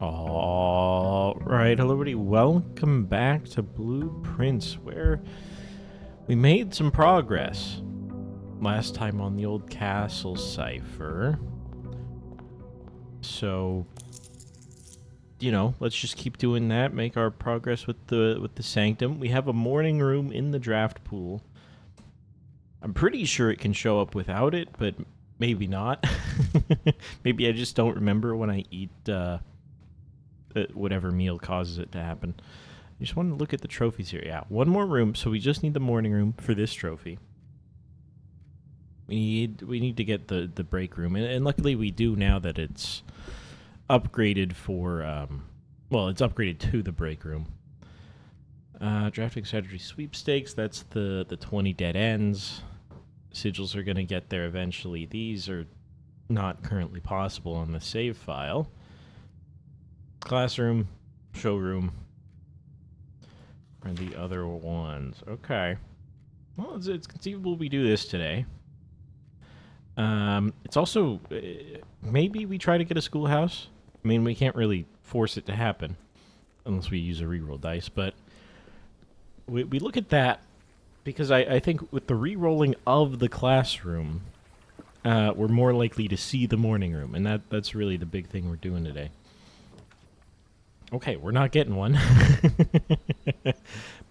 All right, hello everybody. Welcome back to Blueprints, where we made some progress last time on the old castle cipher. So, let's just keep doing that. Make our progress with the sanctum. We have a morning room in the draft pool. I'm pretty sure it can show up without it, but maybe not. Maybe I just don't remember when I eat whatever meal causes it to happen. I just want to look at the trophies here. Yeah, one more room, so we just need the morning room for this trophy. We need to get the break room, and luckily we do now that it's upgraded for, well, it's upgraded to the break room. Drafting strategy sweepstakes, that's the 20 dead ends. Sigils are going to get there eventually. These are not currently possible on the save file. Classroom, showroom, are the other ones. Okay. Well, it's conceivable we do this today. It's also, maybe we try to get a schoolhouse. I mean, we can't really force it to happen unless we use a reroll dice, but we look at that because I think with the re-rolling of the classroom, we're more likely to see the morning room, and that's really the big thing we're doing today. Okay, we're not getting one.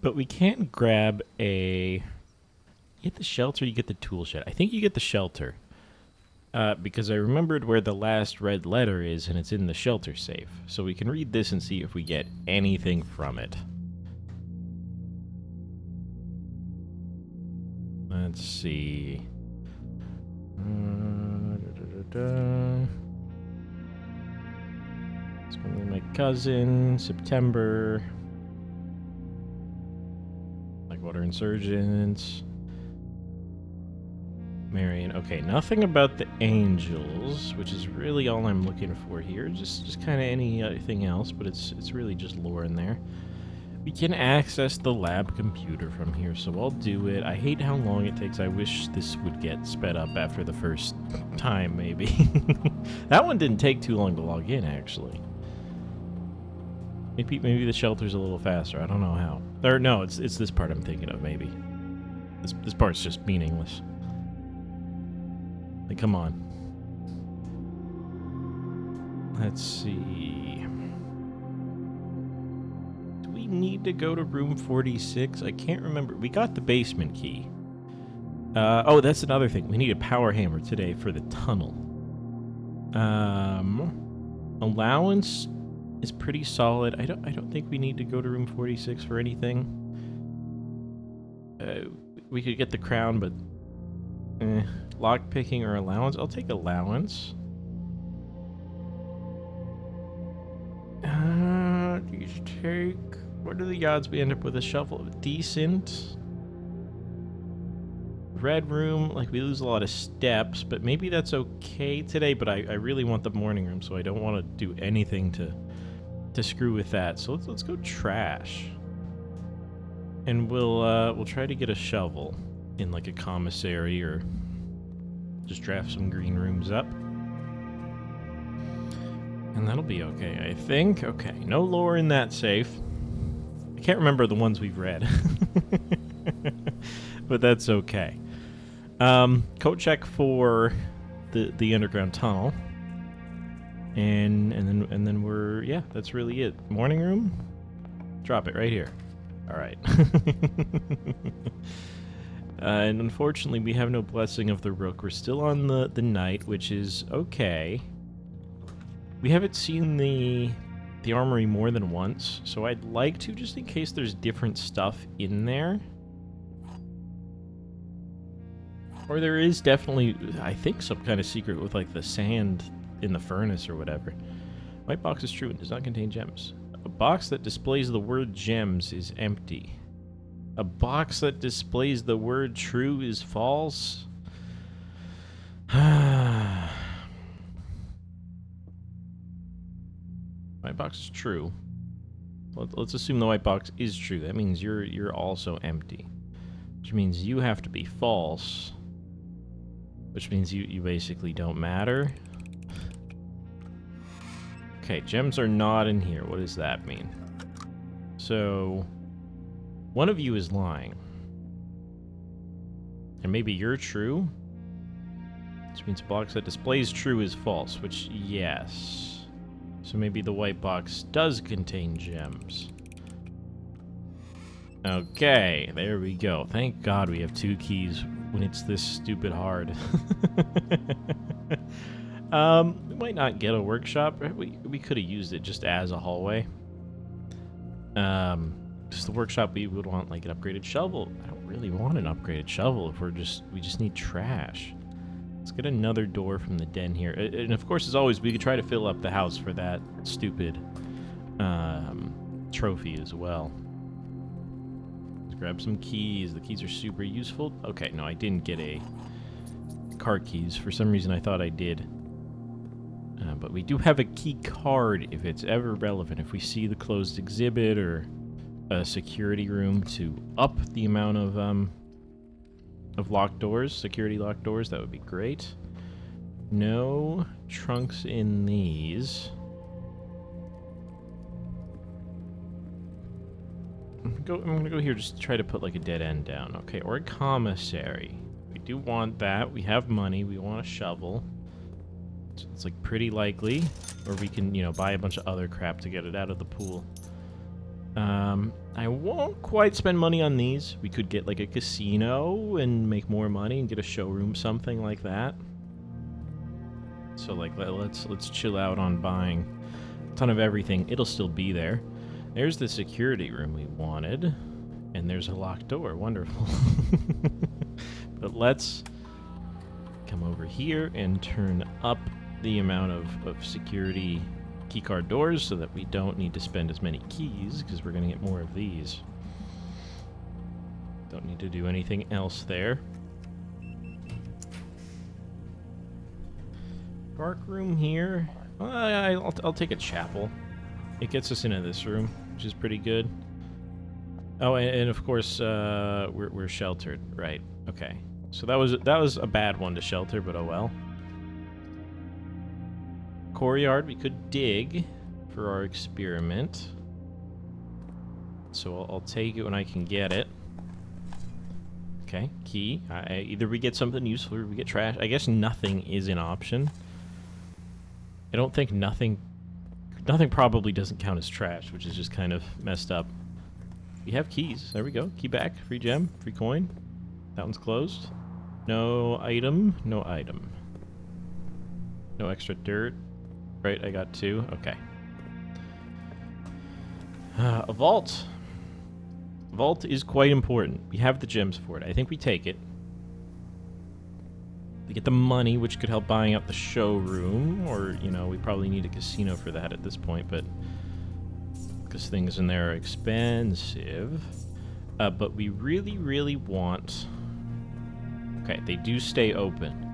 But we can grab a... You get the shelter, you get the tool shed. I think you get the shelter. Because I remembered where the last red letter is, and it's in the shelter safe. So we can read this and see if we get anything from it. Let's see. Spending my cousin, September. Blackwater Insurgents. Marion. Okay, nothing about the angels, which is really all I'm looking for here. Just kind of anything else, but it's really just lore in there. We can access the lab computer from here, so I'll do it. I hate how long it takes. I wish this would get sped up after the first time, maybe. That one didn't take too long to log in, actually. Maybe the shelter's a little faster. I don't know how. Or no, it's this part I'm thinking of, maybe. This part's just meaningless. Like, come on. Let's see. Do we need to go to room 46? I can't remember. We got the basement key. Oh, that's another thing. We need a power hammer today for the tunnel. Allowance is pretty solid. I don't think we need to go to room 46 for anything. We could get the crown, but lock picking or allowance. I'll take allowance. These take. What are the odds we end up with a shovel? Decent. Red room, like we lose a lot of steps, but maybe that's okay today. But I really want the morning room, so I don't want to do anything to screw with that. So let's go trash, and we'll try to get a shovel in like a commissary or just draft some green rooms up. And that'll be okay, I think. Okay, no lore in that safe. I can't remember the ones we've read. But that's okay. Code check for the underground tunnel. And then we're, yeah, that's really it. Morning room? Drop it right here. Alright. And unfortunately, we have no blessing of the rook. We're still on the knight, which is okay. We haven't seen the armory more than once, so I'd like to, just in case there's different stuff in there. Or there is definitely, I think, some kind of secret with, like, the sand in the furnace or whatever. White box is true and does not contain gems. A box that displays the word gems is empty. A box that displays the word true is false? White box is true. Let's assume the white box is true. That means you're also empty. Which means you have to be false. Which means you basically don't matter. Okay, gems are not in here. What does that mean? So, one of you is lying. And maybe you're true? Which means a box that displays true is false, which, yes. So maybe the white box does contain gems. Okay, there we go. Thank God we have 2 keys when it's this stupid hard. We might not get a workshop. We could have used it just as a hallway. Just the workshop, we would want like an upgraded shovel. I don't really want an upgraded shovel if we just need trash. Let's get another door from the den here. And of course, as always, we could try to fill up the house for that stupid trophy as well. Let's grab some keys. The keys are super useful. Okay, no, I didn't get a car keys. For some reason, I thought I did. But we do have a key card if it's ever relevant. If we see the closed exhibit or a security room to up the amount of locked doors, security locked doors, that would be great. No trunks in these. I'm gonna go here just to try to put like a dead end down. Okay, or a commissary. We do want that. We have money. We want a shovel. So it's like pretty likely. Or we can, you know, buy a bunch of other crap to get it out of the pool. I won't quite spend money on these. We could get like a casino and make more money and get a showroom, something like that. So like let's chill out on buying a ton of everything. It'll still be there. There's the security room we wanted, and there's a locked door. Wonderful. But let's come over here and turn up the amount of security keycard doors so that we don't need to spend as many keys because we're going to get more of these. Don't need to do anything else there. Dark room here. I'll take a chapel. It gets us into this room, which is pretty good. Oh, and of course we're sheltered, right? Okay. So that was a bad one to shelter, but oh well. Courtyard, we could dig for our experiment. So I'll take it when I can get it. Okay, key. Either we get something useful or we get trash. I guess nothing is an option. I don't think nothing probably doesn't count as trash, which is just kind of messed up. We have keys. There we go. Key back. Free gem. Free coin. That one's closed. No item. No item. No extra dirt. Right, I got 2. Okay. A vault. Vault is quite important. We have the gems for it. I think we take it. We get the money, which could help buying up the showroom, or, you know, we probably need a casino for that at this point, but because things in there are expensive. But we really, really want... Okay, they do stay open.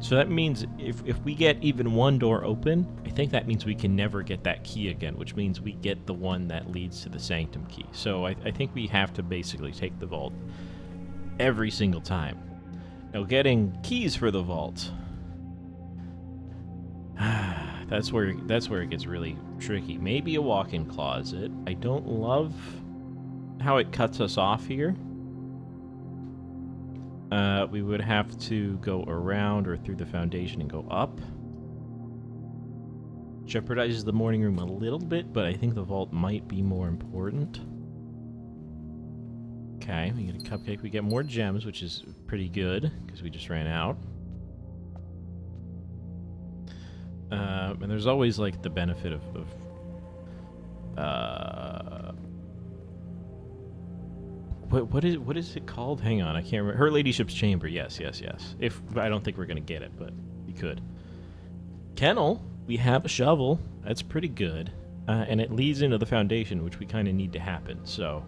So that means if we get even one door open, I think that means we can never get that key again, which means we get the one that leads to the sanctum key. So I think we have to basically take the vault every single time. Now getting keys for the vault, that's where it gets really tricky. Maybe a walk-in closet. I don't love how it cuts us off here. We would have to go around or through the foundation and go up. Jeopardizes the morning room a little bit, but I think the vault might be more important. Okay, we get a cupcake. We get more gems, which is pretty good, because we just ran out. And there's always, like, the benefit of What is it called? Hang on, I can't remember. Her Ladyship's Chamber. Yes. If I don't think we're gonna get it, but we could. Kennel. We have a shovel. That's pretty good, and it leads into the foundation, which we kind of need to happen. So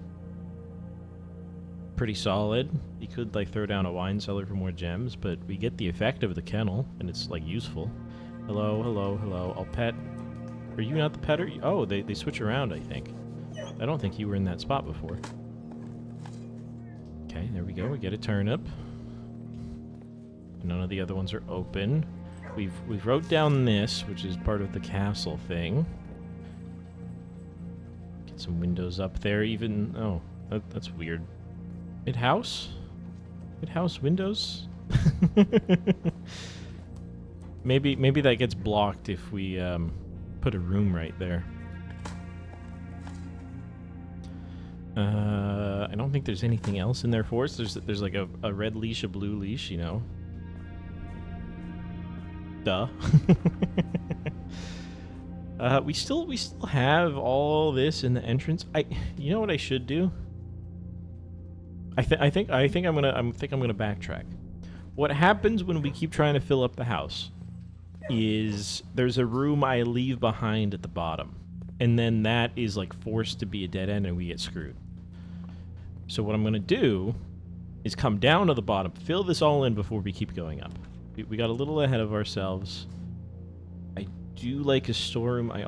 pretty solid. You could like throw down a wine cellar for more gems, but we get the effect of the kennel, and it's like useful. Hello. I'll pet. Are you not the petter? Oh, they switch around. I think. I don't think you were in that spot before. Okay, there we go. We get a turnip. None of the other ones are open. we've wrote down this, which is part of the castle thing. Get some windows up there. Even that's weird. Mid-house windows. maybe that gets blocked if we put a room right there. I don't think there's anything else in there for us. There's like a red leash, a blue leash, you know. Duh. We still have all this in the entrance. You know what I should do? I think I'm gonna backtrack. What happens when we keep trying to fill up the house is there's a room I leave behind at the bottom, and then that is like forced to be a dead end, and we get screwed. So what I'm gonna do is come down to the bottom, fill this all in before we keep going up. We got a little ahead of ourselves. I do like a storeroom. I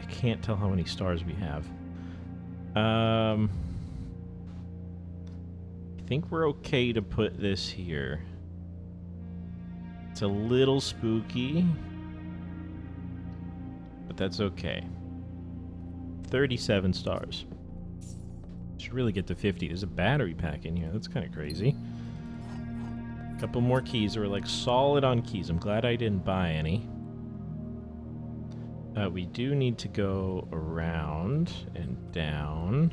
can't tell how many stars we have. I think we're okay to put this here. It's a little spooky, but that's okay. 37 stars. Should really get to 50. There's a battery pack in here. That's kind of crazy. Couple more keys. We're like solid on keys. I'm glad I didn't buy any. We do need to go around and down.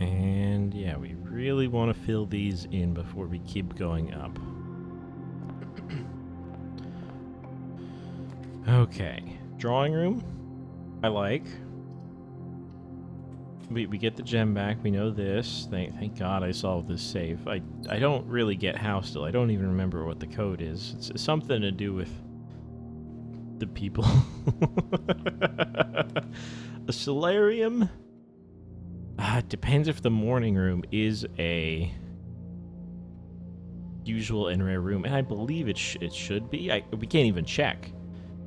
And yeah, we really want to fill these in before we keep going up. Okay, drawing room. I like. We get the gem back. We know this. Thank God I solved this safe. I don't really get how still. I don't even remember what the code is. It's something to do with the people. A solarium? It depends if the morning room is a usual and rare room, and I believe it should be. We can't even check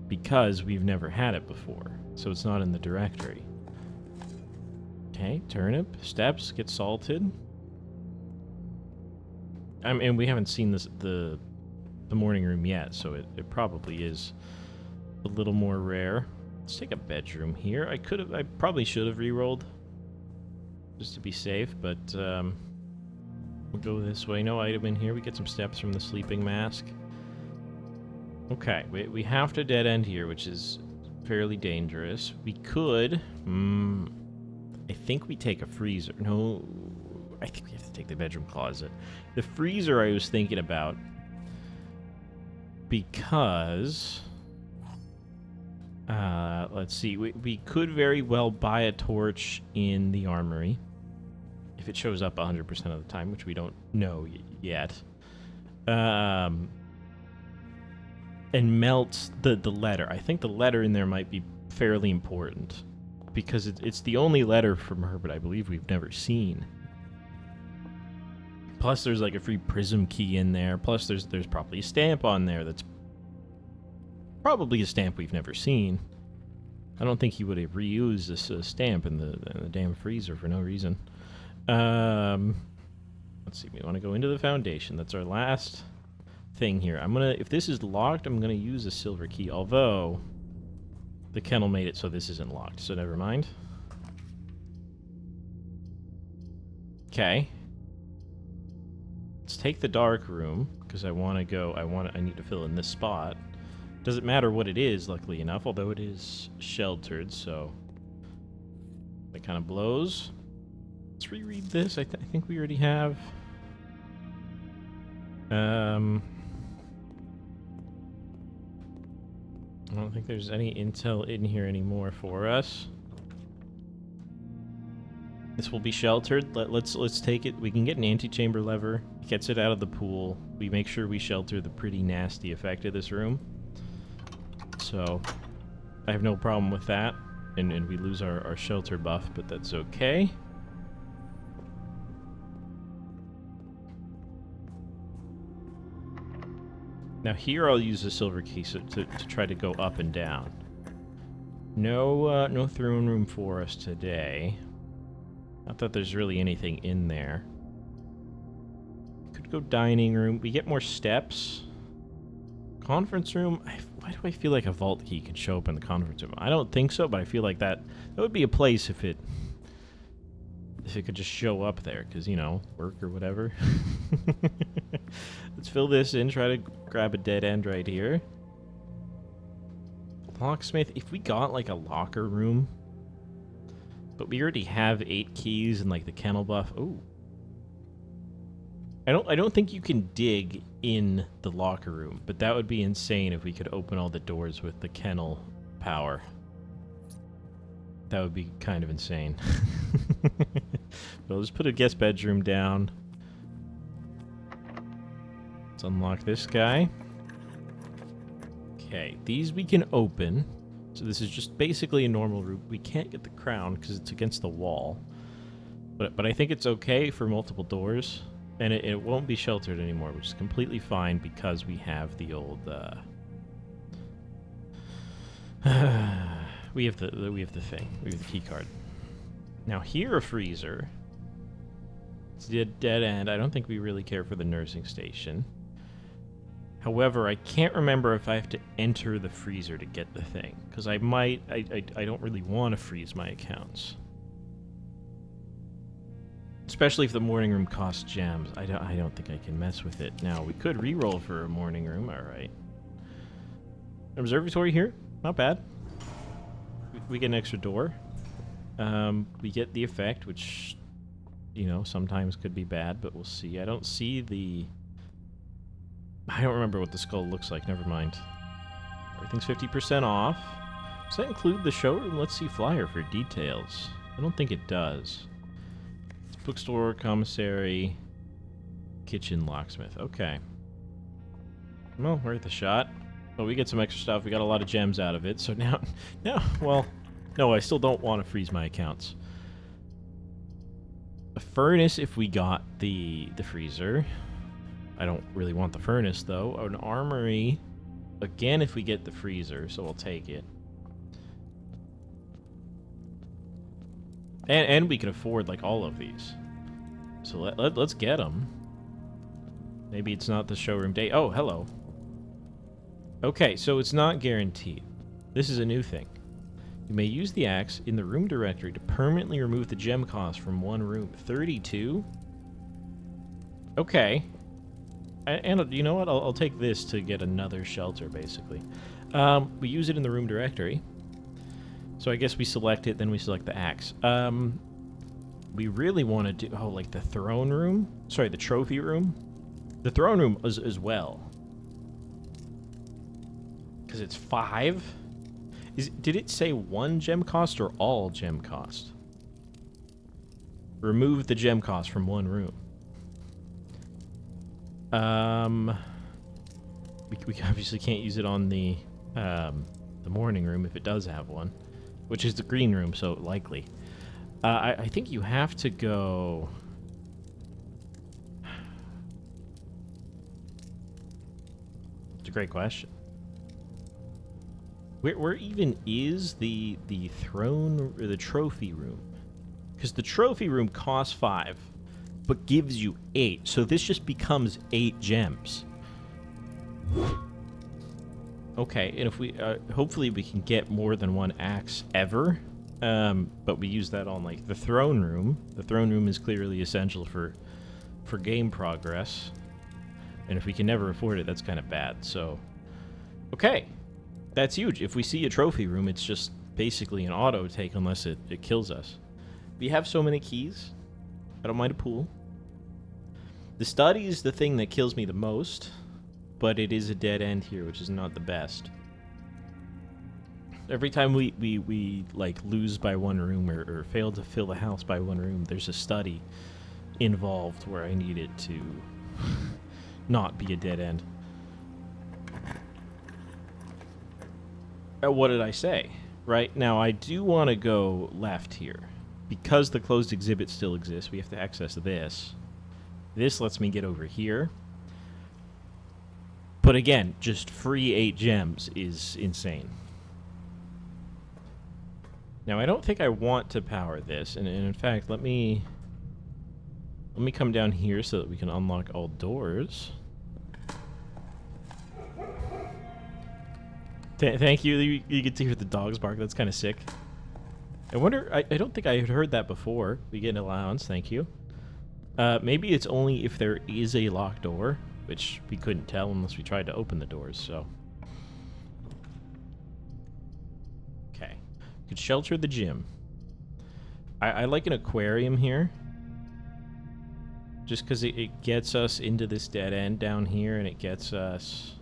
because we've never had it before, so it's not in the directory. Okay, turnip, steps, get salted. I mean, we haven't seen the morning room yet, so it probably is a little more rare. Let's take a bedroom here. I probably should have re-rolled just to be safe, but we'll go this way. No item in here. We get some steps from the sleeping mask. Okay, we have to dead end here, which is fairly dangerous. We could... I think we take a freezer. No, I think we have to take the bedroom closet. The freezer I was thinking about, because... let's see. We could very well buy a torch in the armory if it shows up 100% of the time, which we don't know yet. And melt the letter. I think the letter in there might be fairly important because it's the only letter from Herbert I believe we've never seen. Plus, there's like a free prism key in there. Plus, there's probably a stamp on there that's probably a stamp we've never seen. I don't think he would have reused this stamp in the damn freezer for no reason. Let's see. We want to go into the foundation. That's our last thing here. If this is locked, I'm gonna use a silver key. Although the kennel made it so this isn't locked, so never mind. Okay. Let's take the dark room because I need to fill in this spot. Doesn't matter what it is, luckily enough, although it is sheltered, so that kind of blows. Let's reread this. I think we already have. I don't think there's any intel in here anymore for us. This will be sheltered. Let's take it. We can get an antechamber lever. Gets it out of the pool. We make sure we shelter the pretty nasty effect of this room. So I have no problem with that. And we lose our shelter buff, but that's okay. Now here I'll use the silver key to try to go up and down. No throne room for us today. Not that there's really anything in there. Could go dining room. We get more steps. Conference room. Why do I feel like a vault key can show up in the conference room? I don't think so, but I feel like that would be a place if it could just show up there, because, you know, work or whatever. Let's fill this in, try to grab a dead end right here. Locksmith, if we got, like, a locker room, but we already have 8 keys and, like, the kennel buff. Ooh. I don't think you can dig in the locker room, but that would be insane if we could open all the doors with the kennel power. That would be kind of insane. But let's put a guest bedroom down. Let's unlock this guy. Okay, these we can open. So this is just basically a normal room. We can't get the crown because it's against the wall. But I think it's okay for multiple doors. And it won't be sheltered anymore, which is completely fine because we have the old we have the thing. We have the key card. Now here a freezer. It's a dead end. I don't think we really care for the nursing station. However, I can't remember if I have to enter the freezer to get the thing, because I don't really want to freeze my accounts. Especially if the morning room costs gems. I don't think I can mess with it. Now, we could re-roll for a morning room, alright. Observatory here, not bad. We get an extra door. We get the effect, which, you know, sometimes could be bad, but we'll see. I don't see the... I don't remember what the skull looks like, never mind. Everything's 50% off. Does that include the showroom? Let's see flyer for details. I don't think it does. Bookstore, commissary, kitchen, locksmith. Okay. Well, worth a shot. Well, we get some extra stuff. We got a lot of gems out of it. So now, well, no, I still don't want to freeze my accounts. A furnace if we got the freezer. I don't really want the furnace, though. An armory, again, if we get the freezer, so we'll take it. And we can afford, like, all of these. So let's get them. Maybe it's not the showroom day. Oh, hello. Okay, so it's not guaranteed. This is a new thing. You may use the axe in the room directory to permanently remove the gem cost from one room. 32? Okay. And you know what? I'll take this to get another shelter, basically. We use it in the room directory. So I guess we select it, then we select the axe. We really want to do... Oh, like the throne room? Sorry, the trophy room? The throne room as well. Because it's 5? Did it say 1 gem cost or all gem cost? Remove the gem cost from one room. We obviously can't use it on the morning room if it does have one. Which is the green room, so likely. I think you have to go... It's a great question. Where even is the throne or the trophy room? Because the trophy room costs 5, but gives you 8. So this just becomes 8 gems. Okay, and if we, hopefully we can get more than one axe ever, but we use that on, like, the throne room. The throne room is clearly essential for game progress, and if we can never afford it, that's kind of bad, so... Okay, that's huge. If we see a trophy room, it's just basically an auto take unless it kills us. We have so many keys. I don't mind a pool. The study is the thing that kills me the most, but it is a dead end here, which is not the best. Every time we like lose by one room or fail to fill the house by one room, there's a study involved where I need it to not be a dead end. What did I say? Right, now I do want to go left here. Because the closed exhibit still exists, we have to access this. This lets me get over here. But again, just free 8 gems is insane. Now, I don't think I want to power this, and in fact, let me Let me come down here so that we can unlock all doors. Thank you. You get to hear the dogs bark. That's kind of sick. I wonder... I don't think I had heard that before. We get an allowance. Thank you. Maybe it's only if there is a locked door, which we couldn't tell unless we tried to open the doors, so... Okay. We could shelter the gym. I like an aquarium here. Just because it gets us into this dead end down here, and it gets us...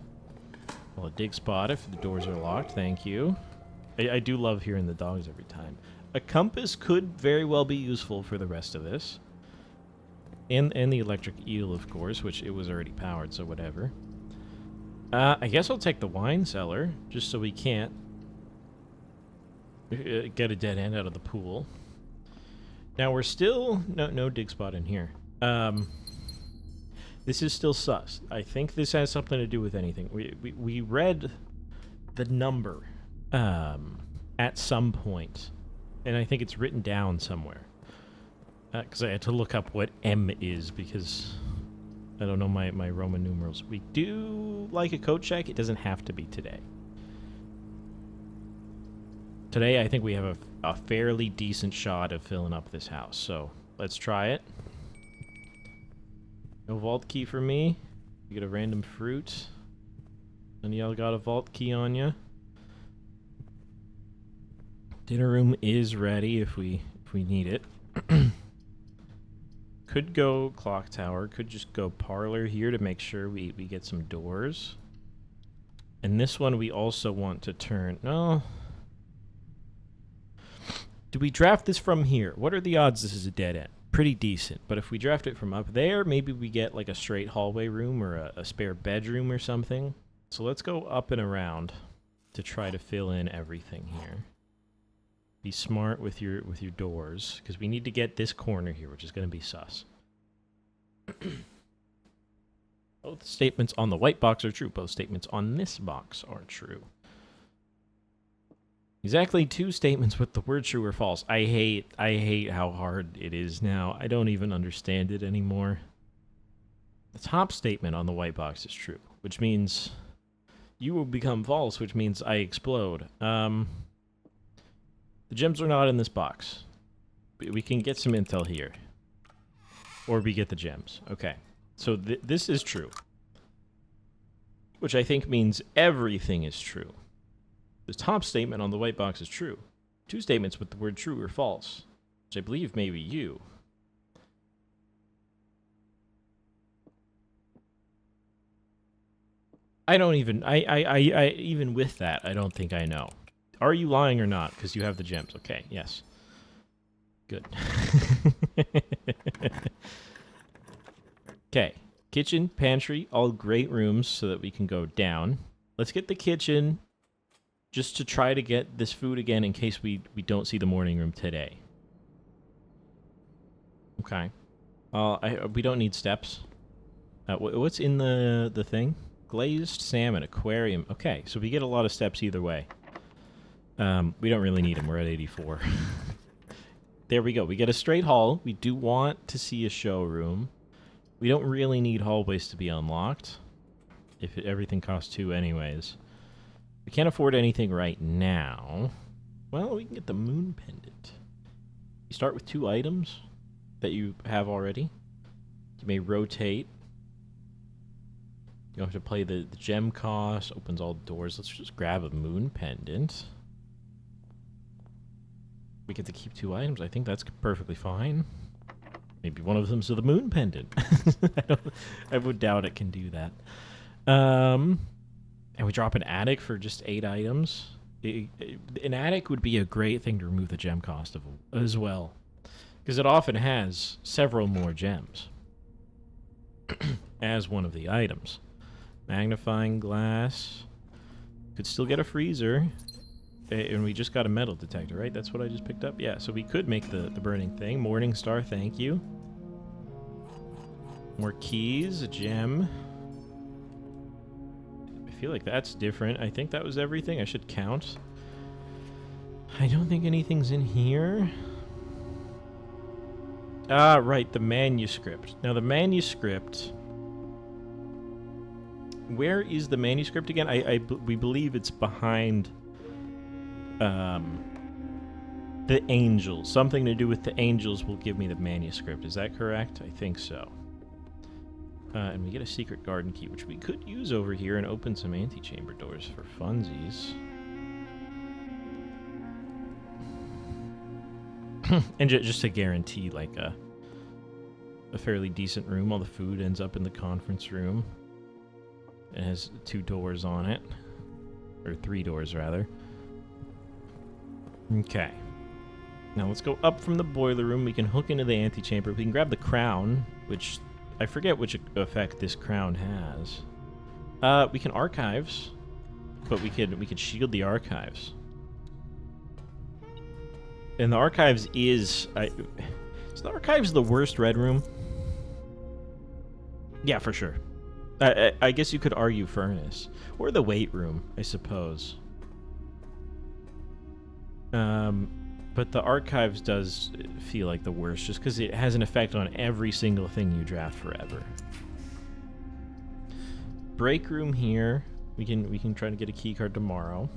Well, a dig spot if the doors are locked. Thank you. I do love hearing the dogs every time. A compass could very well be useful for the rest of this. And the electric eel, of course, which it was already powered, so whatever. I guess I'll take the wine cellar, just so we can't get a dead end out of the pool. Now, we're still... No dig spot in here. This is still sus. I think this has something to do with anything. We read the number at some point, and I think it's written down somewhere. Because I had to look up what M is, because I don't know my Roman numerals. We do like a coat check. It doesn't have to be today. Today, I think we have a fairly decent shot of filling up this house, so let's try it. No vault key for me. You get a random fruit. And y'all got a vault key on you. Dinner room is ready if we need it. Could go clock tower. Could just go parlor here to make sure we get some doors. And this one we also want to turn... No. Do we draft this from here? What are the odds this is a dead end? Pretty decent, but if we draft it from up there, maybe we get like a straight hallway room or a spare bedroom or something. So let's go up and around to try to fill in everything here. Be smart with your doors, because we need to get this corner here, which is going to be sus. Both statements on the white box are true. Both statements on this box are true. Exactly 2 statements with the word true or false. I hate how hard it is now. I don't even understand it anymore. The top statement on the white box is true, which means you will become false, which means I explode. The gems are not in this box. We can get some intel here. Or we get the gems. Okay. So this is true. Which I think means everything is true. The top statement on the white box is true. 2 statements with the word true or false, which I believe may be you. I don't even... I even with that, I don't think I know. Are you lying or not? Because you have the gems. Okay, yes. Good. Okay. Kitchen, pantry, all great rooms so that we can go down. Let's get the kitchen just to try to get this food again in case we don't see the morning room today. Okay. We don't need steps. What's in the thing? Glazed salmon, aquarium. Okay, so we get a lot of steps either way. We don't really need them. We're at 84. There we go. We get a straight hall. We do want to see a showroom. We don't really need hallways to be unlocked. If everything costs 2 anyways. We can't afford anything right now. Well, we can get the moon pendant. You start with 2 items that you have already. You may rotate. You don't have to play the gem cost. Opens all doors. Let's just grab a moon pendant. We get to keep 2 items. I think that's perfectly fine. Maybe one of them's the moon pendant. I would doubt it can do that. And we drop an attic for just 8 items. An attic would be a great thing to remove the gem cost of as well. Because it often has several more gems. As one of the items. Magnifying glass. Could still get a freezer. And we just got a metal detector, right? That's what I just picked up? Yeah, so we could make the burning thing. Morning star, thank you. More keys, a gem. I feel like that's different. I think that was everything. I should count. I don't think anything's in here. Ah, right, the manuscript. Now, the manuscript... Where is the manuscript again? We believe it's behind... the angels. Something to do with the angels will give me the manuscript. Is that correct? I think so. And we get a secret garden key, which we could use over here and open some antechamber doors for funsies. And just to guarantee, like, a fairly decent room. All the food ends up in the conference room. It has 2 doors on it. Or 3 doors, rather. Okay. Now let's go up from the boiler room. We can hook into the antechamber. We can grab the crown, which... I forget which effect this crown has. We can archives, but we could shield the archives. And the archives is... is the archives the worst red room? Yeah, for sure. I guess you could argue furnace. Or the weight room, I suppose. But the archives does feel like the worst, just because it has an effect on every single thing you draft forever. Break room here. We can try to get a key card tomorrow.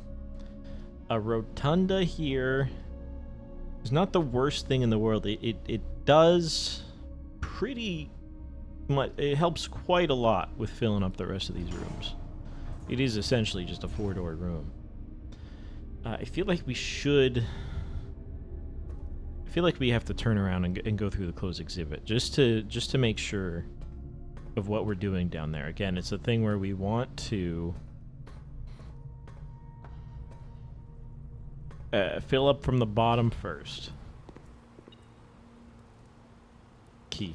A rotunda here is not the worst thing in the world. It does pretty much. It helps quite a lot with filling up the rest of these rooms. It is essentially just a 4-door room. I feel like we should. I feel like we have to turn around and go through the closed exhibit just to make sure of what we're doing down there. Again, it's a thing where we want to fill up from the bottom first. Key.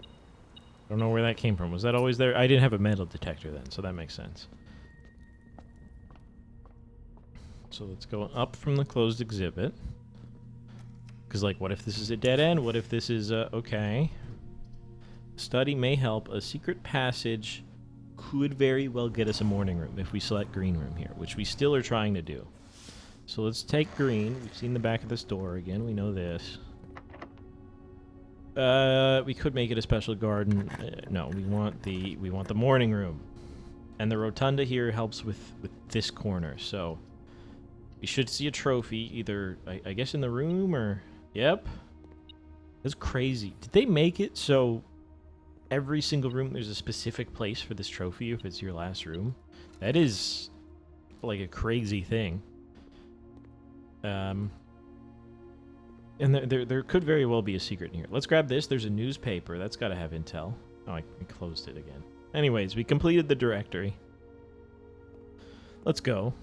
I don't know where that came from. Was that always there? I didn't have a metal detector then, so that makes sense. So let's go up from the closed exhibit. Because, like, what if this is a dead end? What if this is, okay. Study may help. A secret passage could very well get us a morning room if we select green room here, which we still are trying to do. So let's take green. We've seen the back of this door again. We know this. We could make it a special garden. No, we want the morning room. And the rotunda here helps with this corner, so... We should see a trophy, either, I guess, in the room, or... Yep. That's crazy. Did they make it so every single room there's a specific place for this trophy if it's your last room? That is, like, a crazy thing. And there could very well be a secret in here. Let's grab this. There's a newspaper. That's got to have intel. Oh, I closed it again. Anyways, we completed the directory. Let's go.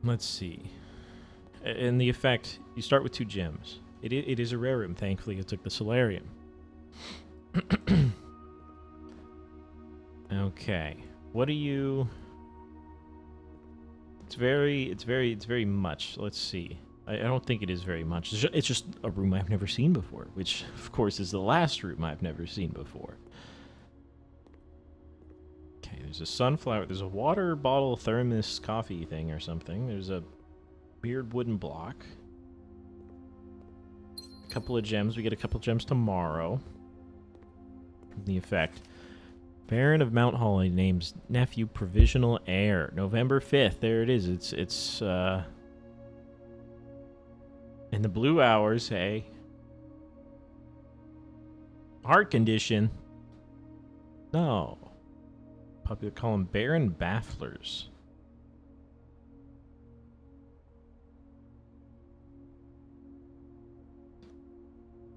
Let's see. And the effect, you start with 2 gems. It is a rare room. Thankfully, it took the solarium. Okay. What do you... It's very much. Let's see. I don't think it is very much. It's just a room I've never seen before, which, of course, is the last room I've never seen before. Okay, there's a sunflower. There's a water bottle thermos coffee thing or something. There's a weird wooden block. A couple of gems. We get a couple of gems tomorrow. The effect. Baron of Mount Holly names nephew provisional heir. November 5th. There it is. It's in the blue hours, hey. Heart condition. No. Popular call him Baron Bafflers.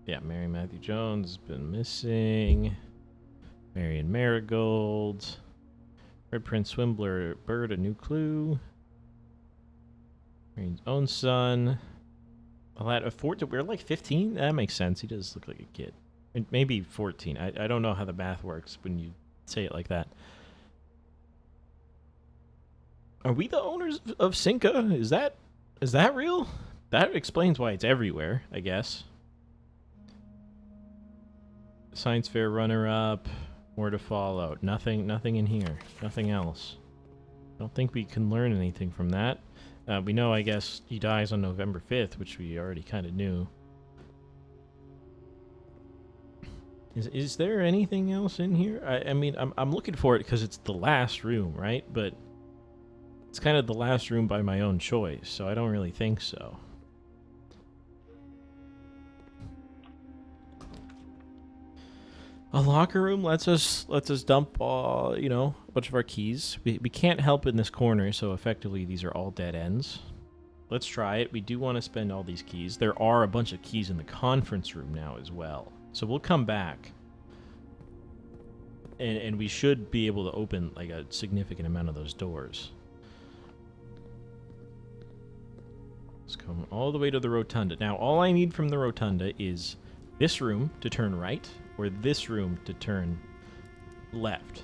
Yeah, Mary Matthew Jones has been missing. Marion Marigold. Red Prince Swimbler Bird, a new clue. Marion's own son. We're like 15? That makes sense. He does look like a kid. Maybe 14. I don't know how the math works when you say it like that. Are we the owners of Cinca? Is that real? That explains why it's everywhere, I guess. Science fair runner-up. More to follow. Nothing in here. Nothing else. I don't think we can learn anything from that. We know, I guess, he dies on November 5th, which we already kind of knew. Is there anything else in here? I mean, I'm looking for it because it's the last room, right? But it's kind of the last room by my own choice, so I don't really think so. A locker room lets us dump you know, a bunch of our keys. We can't help in this corner, so effectively these are all dead ends. Let's try it. We do want to spend all these keys. There are a bunch of keys in the conference room now as well. So we'll come back. And we should be able to open like a significant amount of those doors. Let's come all the way to the rotunda. Now, all I need from the rotunda is this room to turn right, or this room to turn left.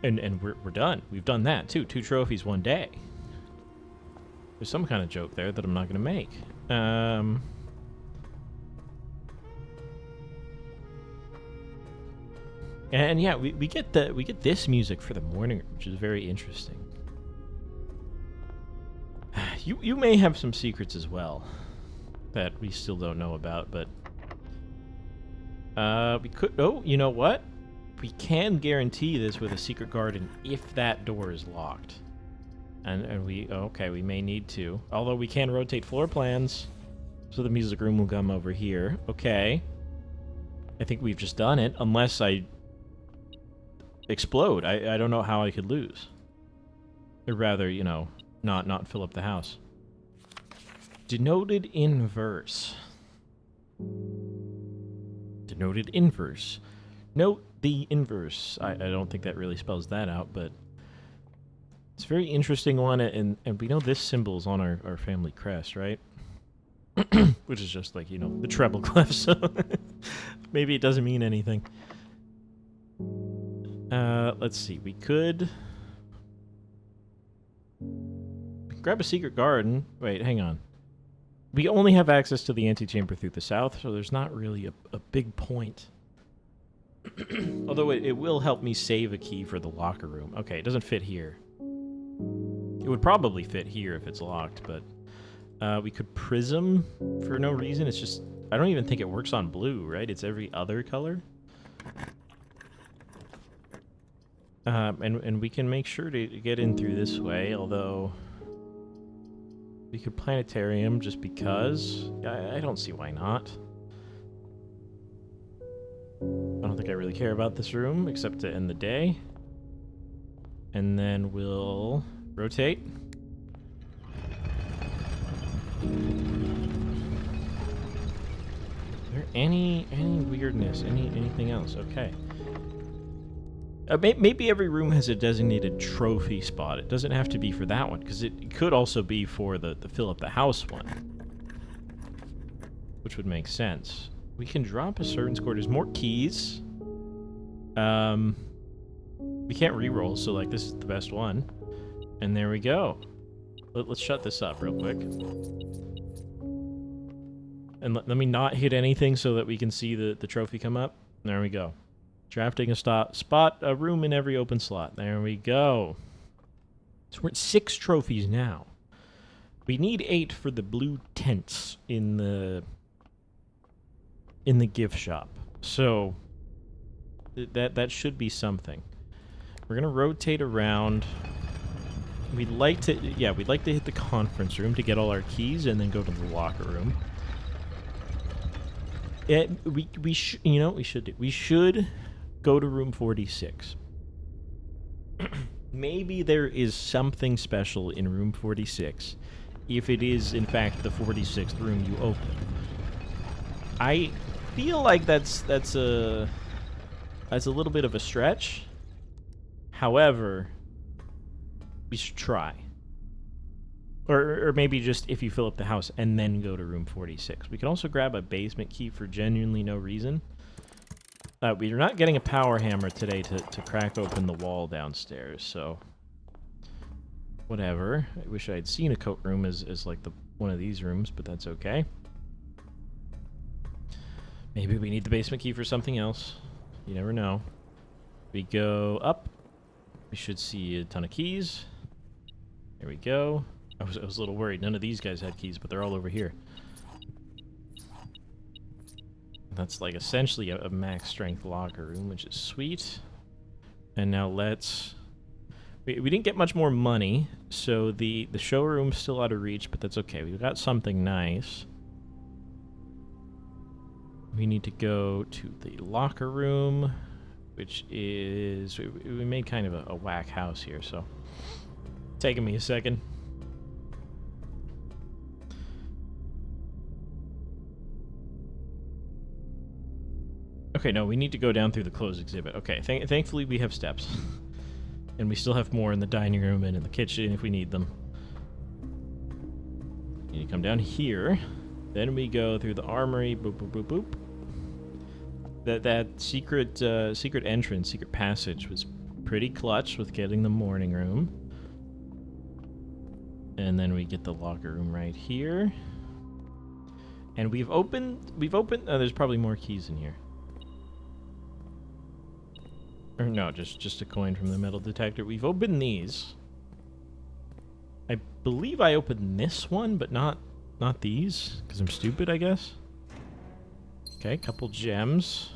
And we're done. We've done that, too. 2 trophies, 1 day. There's some kind of joke there that I'm not going to make. And yeah, we get this music for the morning, which is very interesting. You may have some secrets as well that we still don't know about, but we could. Oh, you know what? We can guarantee this with a secret garden if that door is locked. And we okay, we may need to. Although we can rotate floor plans, so the music room will come over here. Okay. I think we've just done it, unless I explode. I don't know how I could lose. Or rather, you know, not fill up the house. Denoted inverse. Denoted inverse. Note the inverse. I don't think that really spells that out, but it's a very interesting one, and we know this symbol is on our family crest, right? Which is just like, you know, the treble clef, so maybe it doesn't mean anything. Let's see. We could grab a secret garden. Wait, hang on. We only have access to the antechamber through the south, so there's not really a big point. Although it will help me save a key for the locker room. Okay, it doesn't fit here. It would probably fit here if it's locked, but we could prism for no reason. It's just, I don't even think it works on blue, right? It's every other color. And we can make sure to get in through this way, although we could planetarium just because. I don't see why not. I don't think I really care about this room, except to end the day. And then we'll rotate. Is there any weirdness? Anything else? Okay. Maybe every room has a designated trophy spot. It doesn't have to be for that one, because it could also be for the fill up the house one, which would make sense. We can drop a certain score. There's more keys. We can't reroll, so like this is the best one. And there we go. Let's shut this up real quick. And let me not hit anything so that we can see the trophy come up. There we go. Drafting a spot, a room in every open slot. There we go. So we're at 6 trophies now. We need 8 for the blue tents in the gift shop. So that should be something. We're gonna rotate around. We'd like to hit the conference room to get all our keys and then go to the locker room. We should go to room 46. Maybe there is something special in room 46 if it is in fact the 46th room you open. I feel like that's a little bit of a stretch. However, we should try. Or maybe just if you fill up the house and then go to room 46. We can also grab a basement key for genuinely no reason. We are not getting a power hammer today to crack open the wall downstairs, so whatever. I wish I had seen a coat room as like one of these rooms, but that's okay. Maybe we need the basement key for something else. You never know. We go up. We should see a ton of keys. There we go. I was a little worried. None of these guys had keys, but they're all over here. That's like essentially a max strength locker room, which is sweet. And now let's... We didn't get much more money, so the showroom's still out of reach, but that's okay. We've got something nice. We need to go to the locker room, which is... We made kind of a whack house here, so... Taking me a second. Okay, no, we need to go down through the closed exhibit. Okay, thankfully we have steps. And we still have more in the dining room and in the kitchen if we need them. You need to come down here. Then we go through the armory. Boop, boop, boop, boop. That secret entrance, secret passage was pretty clutch with getting the morning room. And then we get the locker room right here. And we've opened, oh, there's probably more keys in here. Or no, just a coin from the metal detector. We've opened these. I believe I opened this one, but not these, because I'm stupid, I guess. Okay, couple gems.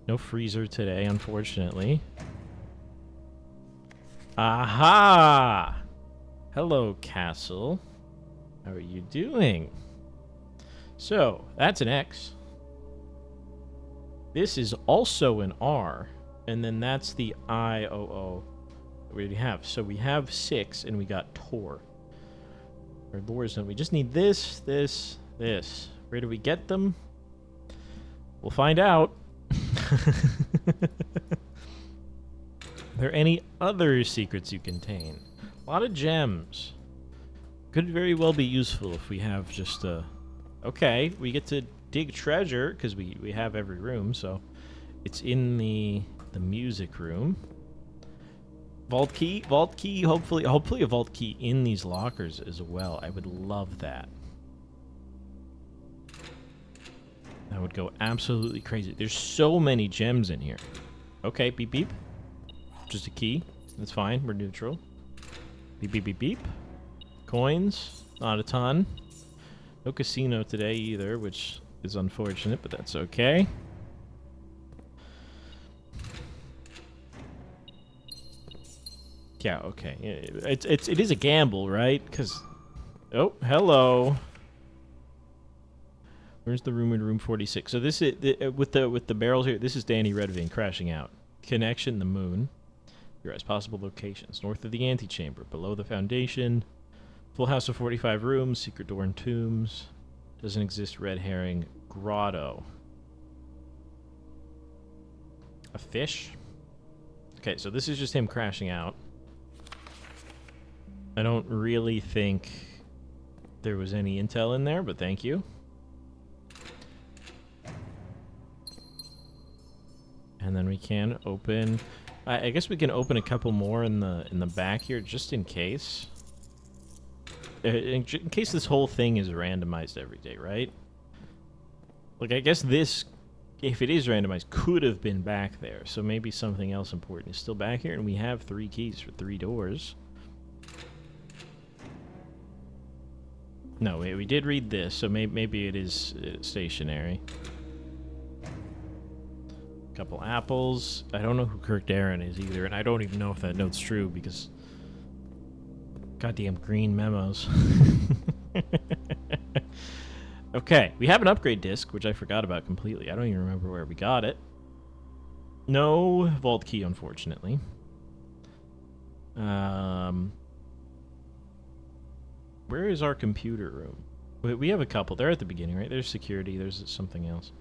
No freezer today, unfortunately. Aha! Hello, castle. How are you doing? So, that's an X. This is also an R. And then that's the IOO that we already have. So we have 6, and we got Tor. Or Lore Zone. We just need this, this, this. Where do we get them? We'll find out. Are there any other secrets you contain? A lot of gems. Could very well be useful if we have just a... Okay, we get to dig treasure, because we have every room, so... It's in the music room. Vault key, hopefully a vault key in these lockers as well. I would love that. That would go absolutely crazy. There's so many gems in here. Okay, beep beep. Just a key. That's fine, we're neutral. Beep beep beep beep. Coins, not a ton. No casino today either, which is unfortunate, but that's okay. Yeah, okay. It is a gamble, right? Because, oh, hello. Where's the room in room 46? So this is with the barrels here. This is Danny Redvane crashing out. Connection: the moon. Your as possible locations: north of the antechamber, below the foundation. Full house of 45 rooms. Secret door and tombs. Doesn't exist. Red herring. Grotto. A fish. Okay, so this is just him crashing out. I don't really think there was any intel in there, but thank you. And then we can open... I guess we can open a couple more in the back here, just in case. In case this whole thing is randomized every day, right? Like, I guess this, if it is randomized, could have been back there. So maybe something else important is still back here, and we have 3 keys for 3 doors. No, we did read this, so maybe it is stationary. Couple apples. I don't know who Kirk Darren is either, and I don't even know if that note's true because goddamn green memos. Okay, we have an upgrade disc, which I forgot about completely. I don't even remember where we got it. No vault key, unfortunately. Where is our computer room? We have a couple. They're at the beginning, right? There's security. There's something else.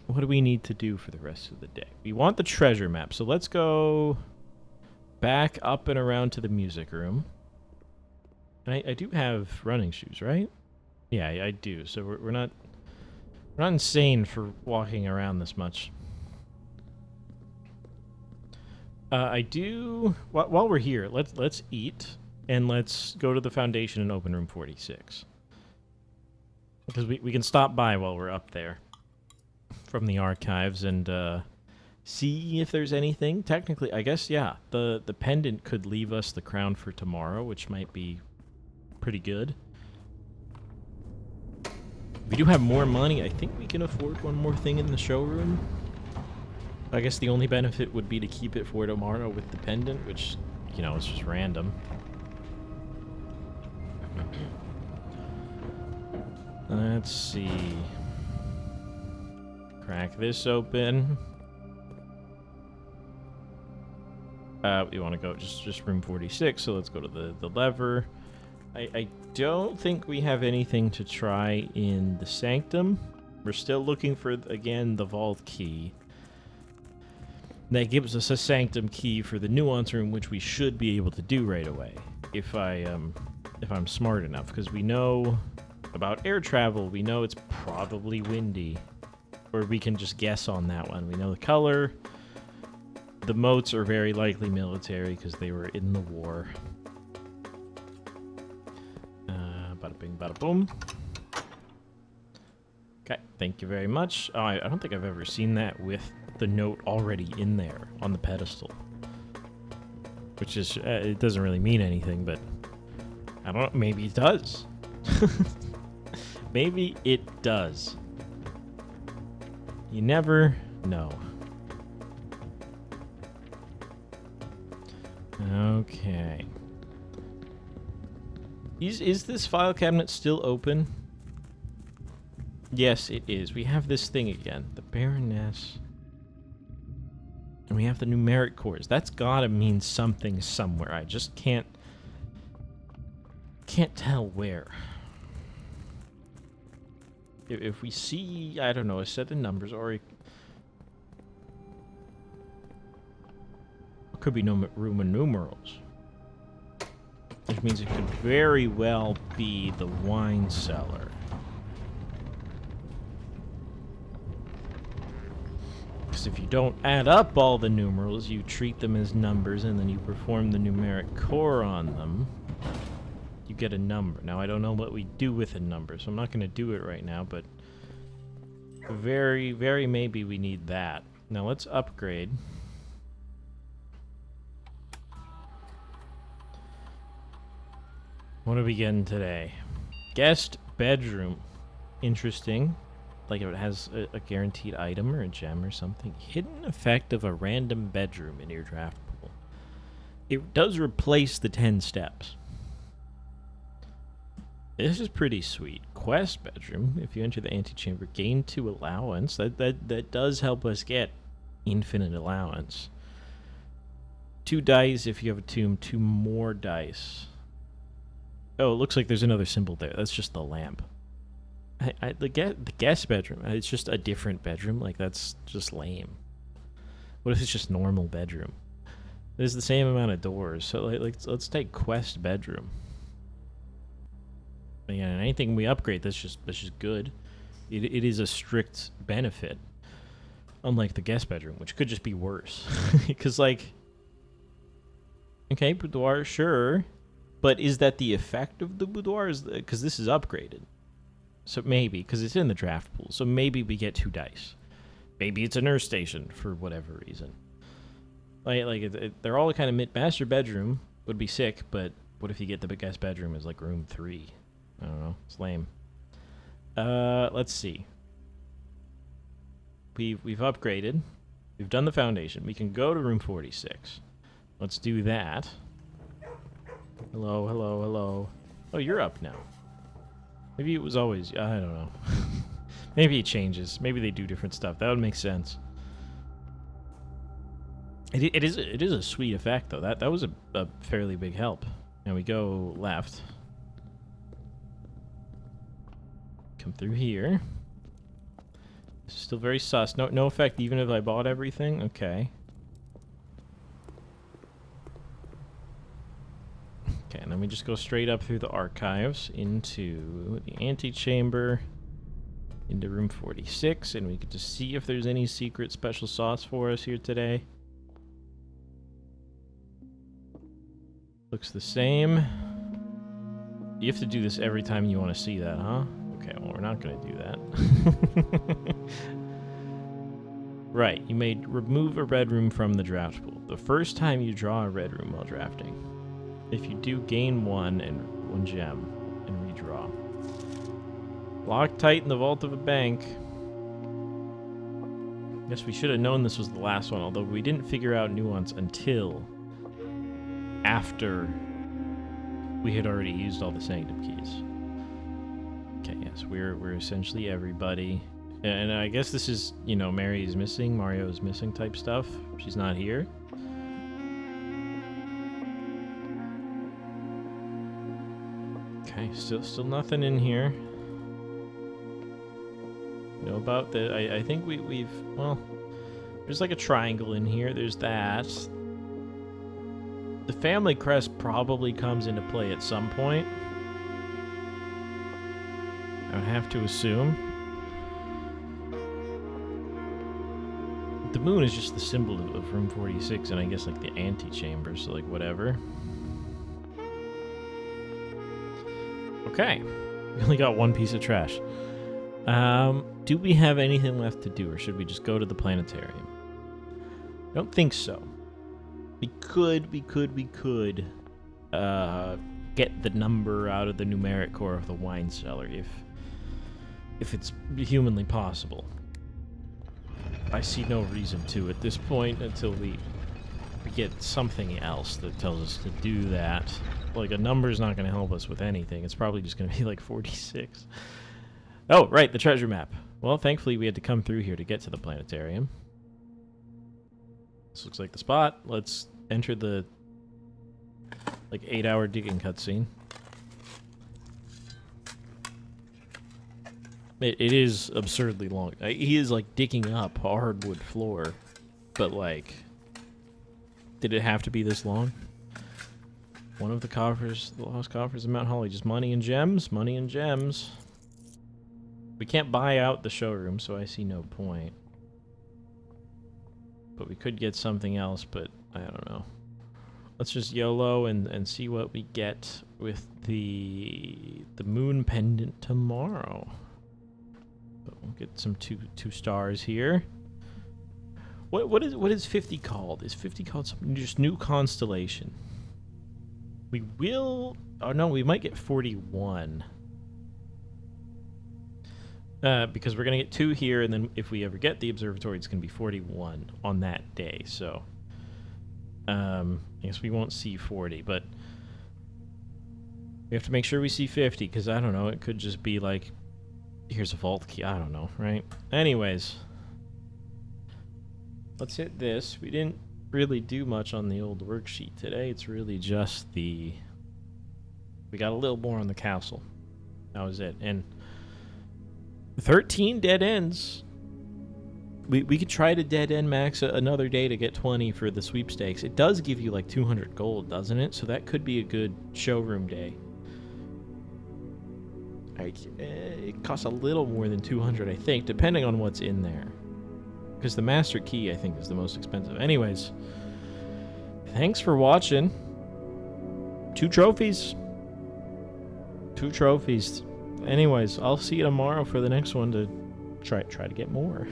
What do we need to do for the rest of the day? We want the treasure map, so let's go back up and around to the music room. And I do have running shoes, right? Yeah, I do. So we're not insane for walking around this much. I do. While we're here, let's eat. And let's go to the foundation and open room 46. Because we can stop by while we're up there from the archives and see if there's anything. Technically, I guess, yeah, the pendant could leave us the crown for tomorrow, which might be pretty good. We do have more money. I think we can afford one more thing in the showroom. I guess the only benefit would be to keep it for tomorrow with the pendant, which, you know, it's just random. Let's see. Crack this open. We want to go just room 46, so let's go to the lever. I don't think we have anything to try in the sanctum. We're still looking for, again, the vault key. That gives us a sanctum key for the nuance room, which we should be able to do right away if I'm smart enough, because we know about air travel. We know it's probably windy, or we can just guess on that one. We know the color. The moats are very likely military because they were in the war. Bada bing, bada boom. Okay, thank you very much. Oh, I don't think I've ever seen that with the note already in there on the pedestal. Which is, it doesn't really mean anything, but I don't know, maybe it does. Maybe it does. You never know. Okay. Is this file cabinet still open? Yes, it is. We have this thing again. The Baroness. And we have the numeric cores. That's gotta mean something somewhere. I just can't tell where. If we see, I don't know, a set of numbers, or it could be no Roman numerals, which means it could very well be the wine cellar. Because if you don't add up all the numerals, you treat them as numbers, and then you perform the numeric core on them, you get a number. Now, I don't know what we do with a number, so I'm not going to do it right now, but very, very maybe we need that. Now, let's upgrade. What are we getting today? Guest bedroom. Interesting. Like if it has a guaranteed item or a gem or something. Hidden effect of a random bedroom in your draft pool. It does replace the 10 steps. This is pretty sweet. Quest bedroom. If you enter the antechamber, gain 2 allowance. That does help us get infinite allowance. 2 dice if you have a tomb. 2 more dice. Oh, it looks like there's another symbol there. That's just the lamp. The guest bedroom. It's just a different bedroom. Like, that's just lame. What if it's just normal bedroom? There's the same amount of doors. So, let's take quest bedroom. Again, anything we upgrade, that's just good. It is a strict benefit. Unlike the guest bedroom, which could just be worse. Because, like... Okay, boudoir, sure. But is that the effect of the boudoir? Because this is upgraded. So maybe, because it's in the draft pool. So maybe we get 2 dice. Maybe it's a nurse station for whatever reason. They're all kind of master bedroom would be sick, but what if you get the biggest bedroom as like room 3? I don't know. It's lame. Let's see. We've upgraded. We've done the foundation. We can go to room 46. Let's do that. Hello, hello, hello. Oh, you're up now. Maybe it was always... I don't know. Maybe it changes. Maybe they do different stuff. That would make sense. It is a sweet effect, though. That was a fairly big help. Now we go left. Come through here. This is still very sus. No effect even if I bought everything? Okay. Okay, and then we just go straight up through the archives into the antechamber, into room 46, and we get to see if there's any secret special sauce for us here today. Looks the same. You have to do this every time you want to see that, huh? Okay, well, we're not going to do that. Right, you may remove a red room from the draft pool. The first time you draw a red room while drafting. If you do, gain 1 and 1 gem and redraw. Locked tight in the vault of a bank. Guess we should have known this was the last one, although we didn't figure out nuance until after we had already used all the Sanctum keys. Okay, yes, we're essentially everybody. And I guess this is, you know, Mary is missing, Mario is missing type stuff. She's not here. Okay, still nothing in here. You know about the... I think we've... Well, there's like a triangle in here. There's that. The family crest probably comes into play at some point. I would have to assume. The moon is just the symbol of room 46, and I guess like the antechamber, so like whatever. Okay. We only got one piece of trash. Do we have anything left to do, or should we just go to the planetarium? I don't think so. We could get the number out of the numeric core of the wine cellar if it's humanly possible. I see no reason to at this point until we get something else that tells us to do that. Like, a number's not going to help us with anything. It's probably just going to be like 46. Oh, right, the treasure map. Well, thankfully we had to come through here to get to the planetarium. This looks like the spot. Let's enter the, like, 8-hour digging cutscene. It is absurdly long. He is, like, digging up a hardwood floor. But, like, did it have to be this long? One of the coffers, the lost coffers of Mount Holly. Just money and gems? Money and gems. We can't buy out the showroom, so I see no point. But we could get something else, but I don't know. Let's just YOLO and see what we get with the moon pendant tomorrow. But we'll get some two stars here. What is 50 called? Is 50 called something? Just new constellation. We will... Oh no, we might get 41. Because we're going to get 2 here, and then if we ever get the observatory, it's going to be 41 on that day. So, I guess we won't see 40, but we have to make sure we see 50, because I don't know, it could just be like, here's a vault key. I don't know, right? Anyways, let's hit this. We didn't really do much on the old worksheet today. It's really just we got a little more on the castle. That was it. And 13 dead ends. We could try to dead end max another day to get 20 for the sweepstakes. It does give you like 200 gold, doesn't it? So that could be a good showroom day. It costs a little more than 200, I think, depending on what's in there. Because the master key, I think, is the most expensive. Anyways, thanks for watching. 2 trophies. 2 trophies. Anyways, I'll see you tomorrow for the next one to try to get more.